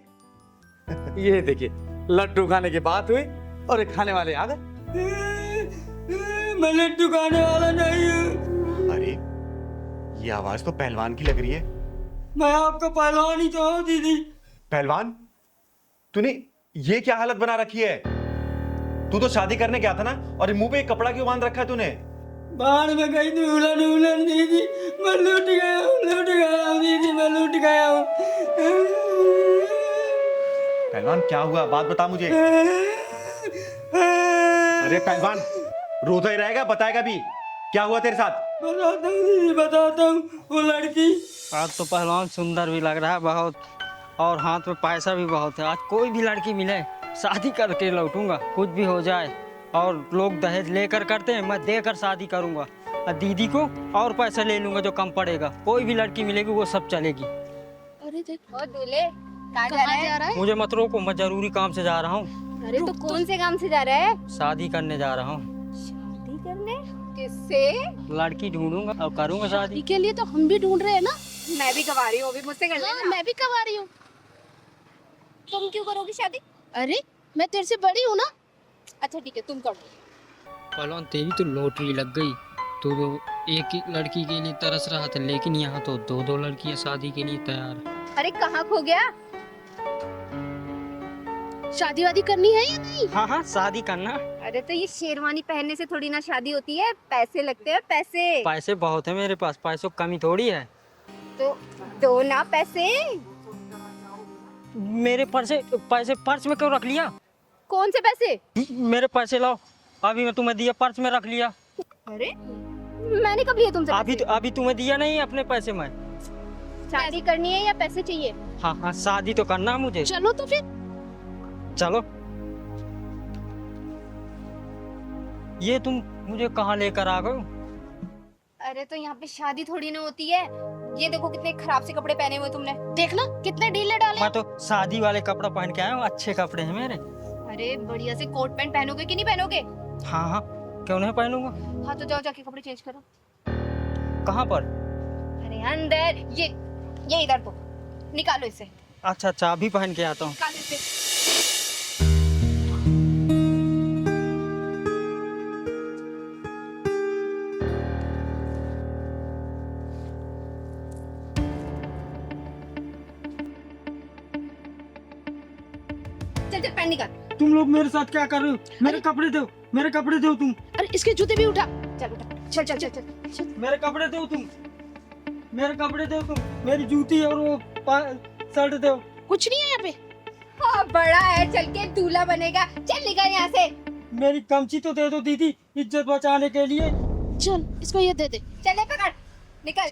ये देखिए, लड्डू खाने की बात हुई और एक खाने वाले आ गए। मैं लड्डू खाने वाला नहीं हूँ। अरे ये आवाज तो पहलवान की लग रही है। मैं आपका पहलवान ही तो हूँ दीदी। पहलवान, तूने ये क्या हालत बना रखी है? तू तो शादी करने गया था ना, और मुंह पे एक कपड़ा क्यों बांध रखा है तूने? बाहर में गई थी उलन उलन दीदी, मैं लूट गया हूँ दीदी, मैं लूट गया हूँ। पहलवान क्या हुआ, बात बता मुझे। अरे पहलवान, रोता ही रहेगा, बताएगा भी क्या हुआ तेरे साथ? बताता हूँ दीदी, बताता हूँ। वो लड़की, आज तो पहलवान सुंदर भी लग रहा है बहुत, और हाथ में पैसा भी बहुत है। आज कोई भी लड़की मिले शादी करके लौटूंगा, कुछ भी हो जाए। और लोग दहेज लेकर करते हैं, मैं देकर शादी करूंगा। और दीदी को और पैसा ले लूंगा जो कम पड़ेगा। कोई भी लड़की मिलेगी वो सब चलेगी। अरे देखो दूल्हे, कहाँ जा रहा है? मुझे मत रोको, मैं जरूरी काम से जा रहा हूँ। अरे तो कौन से काम से जा रहा है? शादी करने जा रहा हूँ। शादी करने? किससे? लड़की ढूंढूंगा और करूंगा शादी। के लिए तो हम भी ढूंढ रहे हैं ना। मैं भी कवा रही हूँ, अभी मुझसे कर लेना। मैं भी कवा रही हूँ। तुम क्यों करोगी शादी? अरे मैं तेरे से बड़ी हूँ ना। अच्छा ठीक है, तुम कर दो। पहलवान तेरी तो लॉटरी लग गई। तो एक ही लड़की के लिए तरस रहा था, लेकिन यहाँ तो 2-2 लड़कियाँ शादी के लिए तैयार है। अरे कहाँ खो गया? शादी वादी करनी है या नहीं? हाँ हाँ, शादी करना। अरे तो ये शेरवानी पहनने से थोड़ी ना शादी होती है, पैसे लगते हैं पैसे। पैसे बहुत है मेरे पास, पैसों की कमी थोड़ी है। तो दो ना पैसे। मेरे पैसे पर्स में क्यों रख लिया? कौन से पैसे? मेरे पैसे लाओ, अभी मैं तुम्हें दिया, पर्स में रख लिया। अरे मैंने कब लिए तुमसे? अभी तुम्हें दिया नहीं अपने पैसे में। शादी करनी है या पैसे चाहिए? हाँ हाँ, शादी तो करना है मुझे। चलो तो फिर। चलो। ये तुम मुझे कहाँ लेकर आ गए? अरे तो यहाँ पे शादी थोड़ी ना होती है। ये देखो कितने खराब से कपड़े पहने हुए तुमने। देखना कितने ढीले डाले। मैं तो शादी वाले कपड़ा पहन के आया हूँ, अच्छे कपड़े हैं मेरे। अरे बढ़िया से कोट पैंट पहनोगे कि नहीं पहनोगे? हाँ हाँ, क्यों नहीं पहनूंगा। हाँ तो जाओ जाके कपड़े चेंज करो। कहाँ पर? अरे अंदर, ये इधर तो निकालो इसे। अच्छा अच्छा, अभी पहन के आता हूँ। निकालो इसे। चल चल पैंट निकाल। तुम लोग मेरे साथ क्या कर रहे हो? मेरे कपड़े दो, मेरे कपड़े दो तुम। अरे इसके जूते भी उठा। चल उठा, चल चल चल चल। मेरे कपड़े दो तुम, मेरे कपड़े दो तुम, मेरी जूती और वो शर्ट दो। कुछ नहीं है यहाँ पे। हाँ बड़ा है, चल के दूल्हा बनेगा। चल निकल यहाँ से। मेरी कमची तो दे दो दीदी, इज्जत बचाने के लिए। चल इसको ये दे दे। चल पकड़, निकल।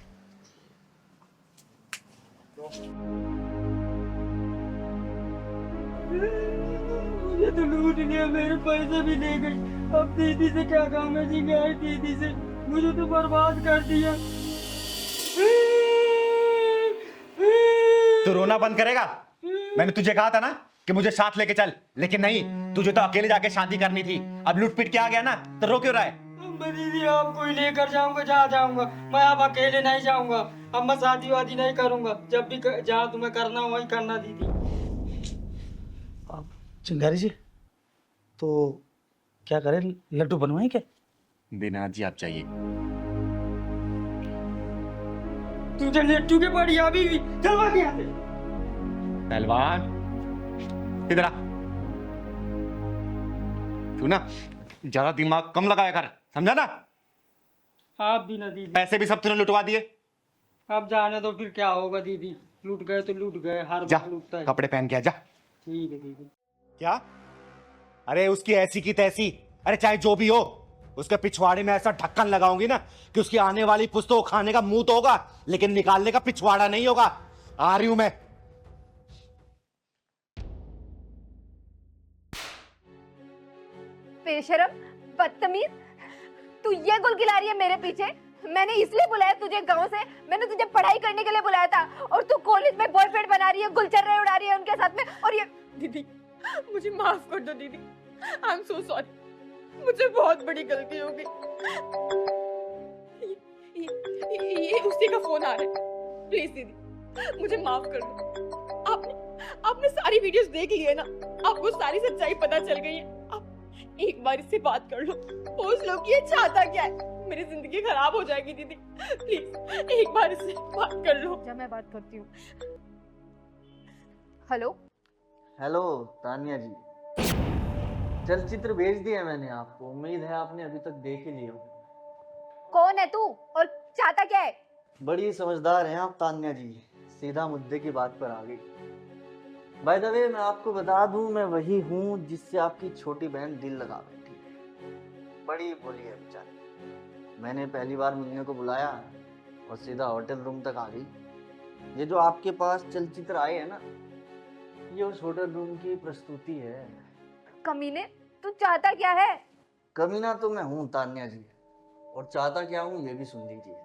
मुझे तो लूट लिया, मेरे पैसे भी ले गई। अब दीदी से क्या काम है जी, गए दीदी से, मुझे तो बर्बाद कर दिया। तू रोना बंद करेगा? मैंने तुझे कहा था ना कि मुझे साथ लेके चल, लेकिन नहीं, तुझे तो अकेले जाके शादी करनी थी। अब लूट पीट के आ गया ना, तो रो क्यों रहा है? दीदी आपको ही लेकर जाऊंगा, जहाँ जाऊंगा। मैं अब अकेले नहीं जाऊंगा। अब मैं शादी वादी नहीं करूंगा। जब भी जहाँ तुम्हें करना हो वही करना दीदी। चिंगारी जी, तो क्या करें, लड्डू बनवाएं क्या? दीनानाथ जी आप चाहिए। तुझे लड्डू के पड़ी अभी भी, चलवा के आते। पहलवान इधर आ। तू ना ज्यादा दिमाग कम लगाया कर, समझा ना? आप भी ना दीदी। पैसे भी सब तूने लुटवा दिए। अब जाने दो, फिर क्या होगा दीदी। लूट गए तो लूट गए, हर जा बार लूटता है। कपड़े पहन के आ जा। ठीक है ठीक है। क्या? अरे उसकी ऐसी की तैसी, अरे चाहे जो भी हो, उसके पिछवाड़े में ऐसा ढक्कन लगाऊंगी ना कि उसकी आने वाली पुस्तों को खाने का मुंह तो होगा, लेकिन निकालने का पिछवाड़ा नहीं होगा। आ रही हूं मैं। बेशरम, बदतमीज, तू ये गुल खिला रही है मेरे पीछे? मैंने इसलिए बुलाया तुझे गांव से, मैंने तुझे पढ़ाई करने के लिए बुलाया था, और तू कॉलेज में बॉयफ्रेंड बना रही है, गुलचर्रे उड़ा रही है उनके साथ में। और ये दीदी मुझे माफ कर दो दीदी, आई एम सो सॉरी, मुझसे बहुत बड़ी गलती हो गई। ये उसी का फोन आ रहा है, प्लीज दीदी मुझे माफ कर दो। आपने सारी वीडियोस देख ली है ना, आपको सारी सच्चाई पता चल गई है। आप एक बार इससे बात कर लो, पूछ लो कि ये चाहता क्या है। मेरी जिंदगी खराब हो जाएगी दीदी, प्लीज एक बार इससे बात कर लो। जब मैं बात करती हूँ। हेलो हेलो तानिया जी, चलचित्र भेज दिया मैंने आपको, उम्मीद है आपने अभी तक देख ही लिया होगा। कौन है तू और चाहता क्या है? बड़ी समझदार हैं आप तानिया जी, सीधा मुद्दे की बात पर आ गई। बाय द वे मैं आपको बता दूं, मैं वही हूँ जिससे आपकी छोटी बहन दिल लगा बैठी है। बड़ी बोली है बेचारी, मैंने पहली बार मिलने को बुलाया और सीधा होटल रूम तक आ गई। ये जो आपके पास चलचित्र आए हैं ना, ये उस होटल रूम की प्रस्तुति है। कमीने, तू चाहता क्या है? कमीना तो मैं हूँ तान्या जी, और चाहता क्या हूँ ये भी सुन लीजिए।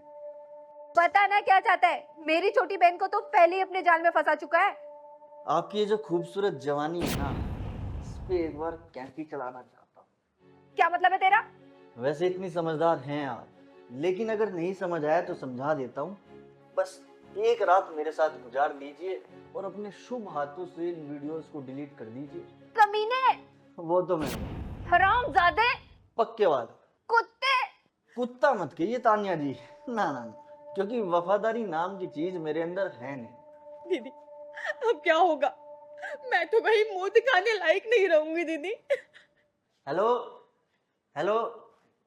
पता ना क्या चाहता है? मेरी छोटी बहन को तो पहले ही अपने जाल में फंसा चुका है। आपकी ये जो खूबसूरत जवानी है ना, इस पे एक बार कैंची चलाना चाहता हूँ। क्या मतलब है तेरा? वैसे इतनी समझदार हैं आप, लेकिन अगर नहीं समझ आया तो समझा देता हूँ। बस एक रात मेरे साथ गुजार लीजिए और अपने शुभ हाथों से इन वीडियोस को डिलीट कर दीजिए। कमीने, वो तो मैं हरामजादे, पक्के वाला कुत्ते। कुत्ता मत कहिए तानिया जी, ना ना ना, क्योंकि वफादारी नाम की चीज मेरे अंदर है नहीं। दीदी अब क्या होगा? मैं तो कहीं मुंह दिखाने लायक नहीं रहूंगी दीदी। हेलो हेलो,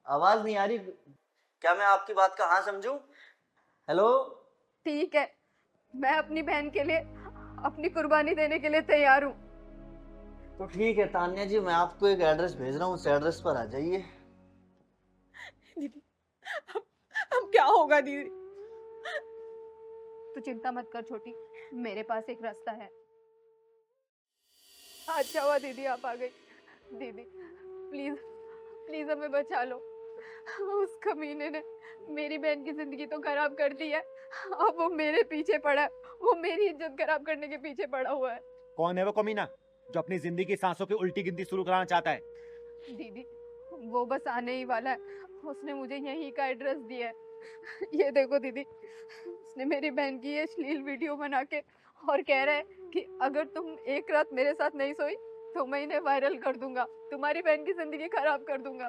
आवाज नहीं आ रही क्या? मैं आपकी बात का हाँ समझूं? हेलो। ठीक है, मैं अपनी बहन के लिए अपनी कुर्बानी देने के लिए तैयार हूँ। तो ठीक है तान्या जी, मैं आपको एक एड्रेस भेज रहा हूँ, उस एड्रेस पर आ जाइए। दीदी अब क्या होगा दीदी? तू चिंता मत कर छोटी, मेरे पास एक रास्ता है। अच्छा हुआ दीदी आप आ गई। दीदी प्लीज प्लीज हमें बचा लो, उस कमीने ने मेरी बहन की जिंदगी तो खराब कर दी है, अब वो मेरे पीछे पड़ा है, वो मेरी इज्जत खराब करने के पीछे पड़ा हुआ है। कौन है वो कमीना जो अपनी जिंदगी की सांसों की उल्टी गिनती शुरू कराना चाहता है? दीदी वो बस आने ही वाला है, उसने मुझे यहीं का एड्रेस दिया है। ये देखो दीदी, उसने मेरी बहन की ये अश्लील वीडियो बना के और कह रहा है कि अगर तुम एक रात मेरे साथ नहीं सोई तो मैं इन्हें वायरल कर दूंगा, तुम्हारी बहन की जिंदगी खराब कर दूंगा।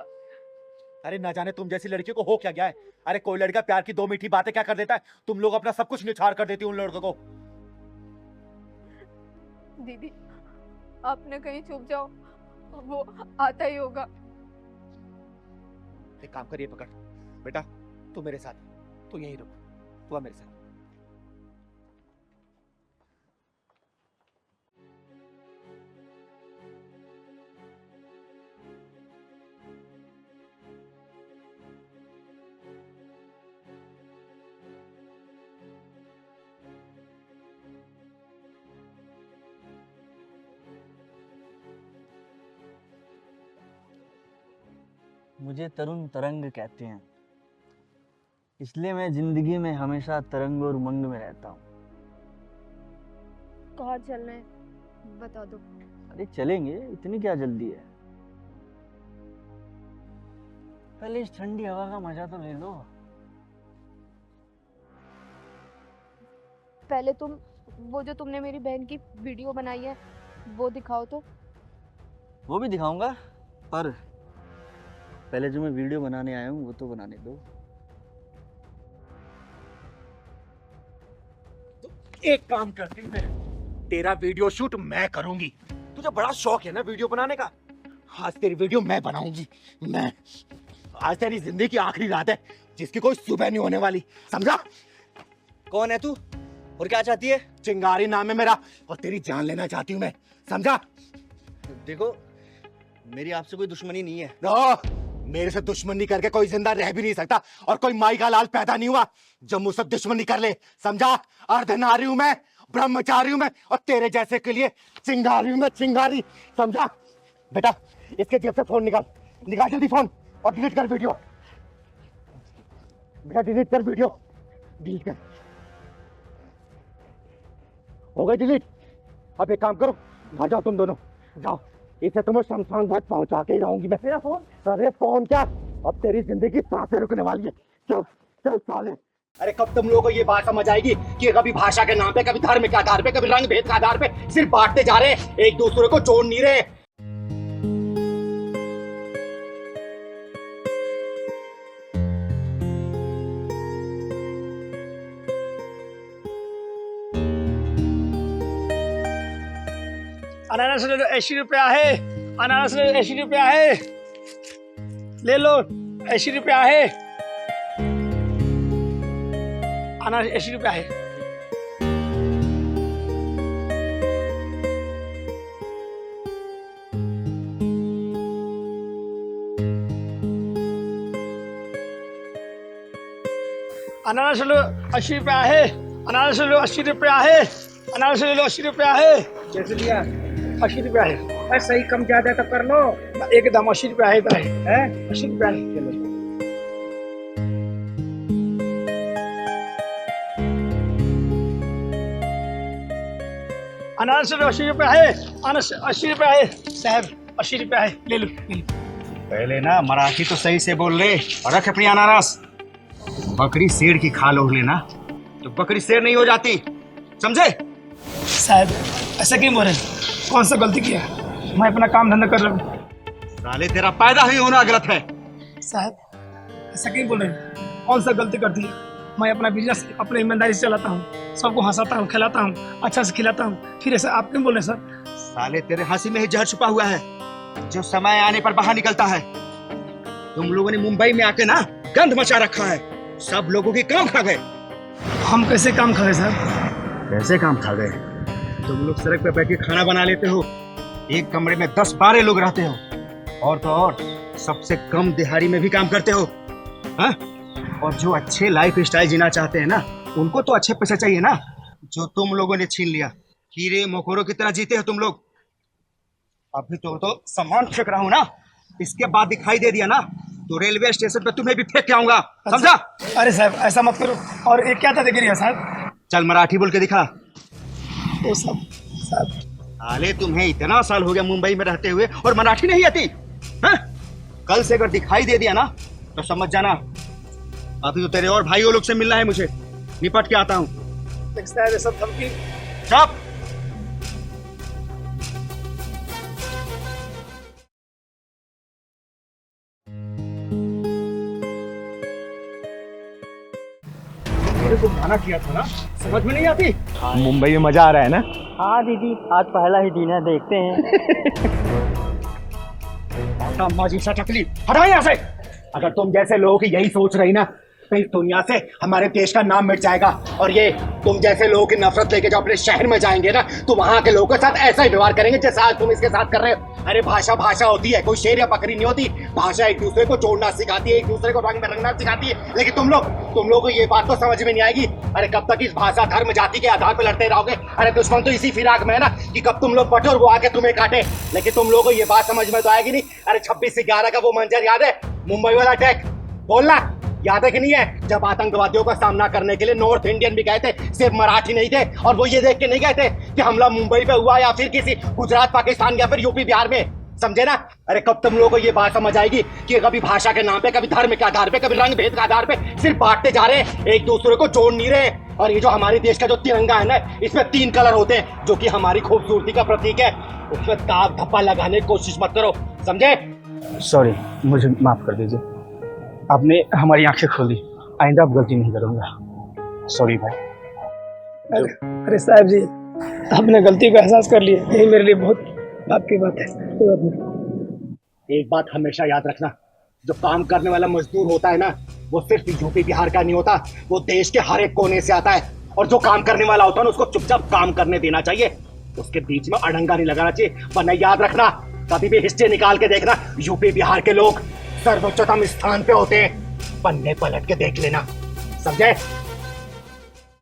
अरे ना जाने तुम जैसी लड़की को हो क्या गया है। अरे कोई लड़का प्यार की दो मीठी बातें क्या कर देता है, तुम लोग अपना सब कुछ निछाड़ कर देती हो उन लड़कों को। दीदी आपने कहीं छुप जाओ, वो आता ही होगा। एक काम करिए, पकड़ बेटा, तू मेरे साथ, तू यहीं रुक, तू आ मेरे साथ। मुझे तरुण तरंग कहते हैं, इसलिए मैं जिंदगी में हमेशा तरंग और उमंग में रहता हूँ। कहाँ चलना है बता दो। अरे चलेंगे, इतनी क्या जल्दी है? पहले इस ठंडी हवा का मजा तो ले लो। पहले तुम वो जो तुमने मेरी बहन की वीडियो बनाई है वो दिखाओ तो। वो भी दिखाऊंगा, पर पहले जो मैं वीडियो बनाने आया हूँ वो तो बनाने दो। एक काम करती हूँ, तेरा वीडियो शूट मैं करूंगी। तुझे बड़ा शौक है ना वीडियो बनाने का, आज तेरी वीडियो मैं बनाऊंगी। मैं आज तेरी जिंदगी की आखिरी रात है जिसकी कोई सुबह नहीं होने वाली, समझा? कौन है तू? और क्या चाहती है? चिंगारी नाम है मेरा और तेरी जान लेना चाहती हूँ मैं, समझा? देखो, मेरी आपसे कोई दुश्मनी नहीं है। मेरे से दुश्मनी करके कोई जिंदा रह भी नहीं सकता और कोई माई का लाल पैदा नहीं हुआ जो मुझसे दुश्मनी कर ले, समझा? अर्धनारी हूं मैं, ब्रह्मचारी हूं मैं और तेरे जैसे के लिए चिंगारी हूं मैं, चिंगारी, समझा? बेटा इसके जेब से फोन निकाल जल्दी फोन और डिलीट कर वीडियो। बेटा डिलीट कर वीडियो, डिलीट कर। हो गई डिलीट? अब एक काम करो, भाग जाओ तुम दोनों, जाओ। इसे तुम्हें शमशान घाट पहुंचा के ही रहूंगी मैं। मेरा फोन? अरे फोन क्या, अब तेरी जिंदगी सांसें रुकने वाली है। चल चल साले। अरे कब तुम लोगों को ये बात समझ आएगी कि कभी भाषा के नाम पे, कभी धर्म के आधार पे, कभी रंग भेद के आधार पे सिर्फ बांटते जा रहे, एक दूसरे को जोड़ नहीं रहे। अनानास ले लो, 80 रुपया है। अनानास ले लो, 80 रुपया है। ले लो, 80 रुपया है। अनानास 80 रुपया है। अनानास ले लो, 80 रुपया है। अनानास ले लो, 80 रुपया है। अनानास ले लो, 80 रुपया है। कैसे लिया? 80 रुपया है। सही कम ज्यादा तो कर लो, एकदम 80 रुपया है। 80 रुपया है। चलो अनारस 80 रुपया है। अनारस 80 रुपया है साहब, 80 रुपया है। ले लो, ले लो। पहले ना मराठी तो सही से बोल रहे और रख अपनी अनारस। बकरी शेर की खाल ओढ़ लेना तो बकरी शेर नहीं हो जाती, समझे? साहब ऐसा क्यों बोल रहे हैं? कौन सा गलती किया? मैं अपना काम धंधा कर रहा हूँ। साले तेरा पैदा ही होना गलत है। साहब ऐसा क्यों बोल रहे हैं? कौन सा गलती कर दी है? मैं अपना बिजनेस अपने ईमानदारी से चलाता हूँ, सबको हंसाता हूँ, खिलाता हूँ, अच्छा से खिलाता हूँ। फिर ऐसा आप क्यों बोल रहे हैं सर? साले तेरे हंसी में ही जहर छुपा हुआ है जो समय आने पर बाहर निकलता है। तुम लोगों ने मुंबई में आके ना गंद मचा रखा है, सब लोगों के काम खा गए। हम कैसे काम खा गए सर? कैसे काम खा गए? तुम लोग सड़क पे बैठ के खाना बना लेते हो, एक कमरे में 10-12 लोग रहते हो, और तो और सबसे कम दिहाड़ी में भी काम करते हो। हाँ? और जो अच्छे लाइफ स्टाइल जीना चाहते हैं ना, उनको तो अच्छे पैसे चाहिए ना, जो तुम लोगों ने छीन लिया। कीड़े मकोड़ों की तरह जीते हो तुम लोग। अभी तो सामान फेंक रहा हूँ ना, इसके बाद दिखाई दे दिया ना तो रेलवे स्टेशन पे तुम्हें भी फेंक के आऊंगा, समझा? अरे साहब ऐसा मत करो। और एक क्या था देखिए साहब? चल मराठी बोल के दिखा। वो सब साहब, साले तुम्हें इतना साल हो गया मुंबई में रहते हुए और मराठी नहीं आती? हाँ? कल से अगर दिखाई दे दिया ना तो समझ जाना अभी तो तेरे और भाइयों लोग से मिलना है मुझे, निपट के आता हूँ। सब धमकी। चुप। मेरे को मना किया था ना, समझ में नहीं आती? मुंबई में मजा आ रहा है ना? हाँ दीदी, आज पहला ही दिन है, देखते हैं। माजी सा टकली, हटाओ यहाँ से। अगर तुम जैसे लोगों की यही सोच रही ना तो इस दुनिया से हमारे देश का नाम मिट जाएगा। और ये तुम जैसे लोगों की नफरत लेके जो अपने शहर में जाएंगे ना तो वहाँ के लोगों के साथ ऐसा ही व्यवहार करेंगे जैसा आज तुम इसके साथ कर रहे हो। अरे भाषा भाषा होती है, कोई शेर या बकरी नहीं होती। भाषा एक दूसरे को जोड़ना सिखाती है, एक दूसरे को रंग में रंगना सिखाती है। लेकिन तुम लोग को ये बात तो समझ में नहीं आएगी। अरे कब तक इस भाषा धर्म जाति के आधार पर लड़ते रहोगे? अरे दुश्मन तो इसी फिराक में है ना कि कब तुम लोग बटो और वो आके तुम्हें काटे। लेकिन तुम लोगों को ये बात समझ में तो आएगी नहीं। अरे 26/11 का वो मंजर याद है? मुंबई वाला अटैक, बोलना याद है कि नहीं है? जब आतंकवादियों का सामना करने के लिए नॉर्थ इंडियन भी गए थे, सिर्फ मराठी नहीं थे। और वो ये देख के नहीं गए थे कि हमला मुंबई पे हुआ या फिर किसी गुजरात, पाकिस्तान या फिर यूपी, बिहार में, समझे ना? अरे कब तुम लोगों को ये बात समझ आएगी कि कभी भाषा के नाम पे, कभी धर्म के आधार पे, कभी रंग भेद के आधार पे सिर्फ बांटते जा रहे, एक दूसरे को जोड़ नहीं रहे। और ये जो हमारे देश का जो तिरंगा है ना, इसमें 3 कलर होते हैं जो कि हमारी खूबसूरती का प्रतीक है। उसमें दाग धब्बा लगाने की कोशिश मत करो, समझे? सॉरी, मुझे माफ कर दीजिए, आपने हमारी आंखें खोल दी। आइंदा अब गलती नहीं करूंगा। सॉरी भाई। अरे साहब जी, आपने गलती का एहसास कर लिया, यही मेरे लिए बहुत बात की बात है। कोई बात नहीं। एक बात हमेशा याद रखना, जो काम करने वाला मजदूर होता है ना, वो सिर्फ यूपी बिहार का नहीं होता, वो देश के हर एक कोने से आता है। और जो काम करने वाला होता है ना उसको चुपचाप काम करने देना चाहिए, उसके बीच में अड़ंगा नहीं लगाना चाहिए। वरना याद रखना, कभी भी हिस्ट्री निकाल के देखना, यूपी बिहार के लोग सर्वोच्चतम स्थान पे होते हैं, पन्ने पलट के देख लेना, समझे?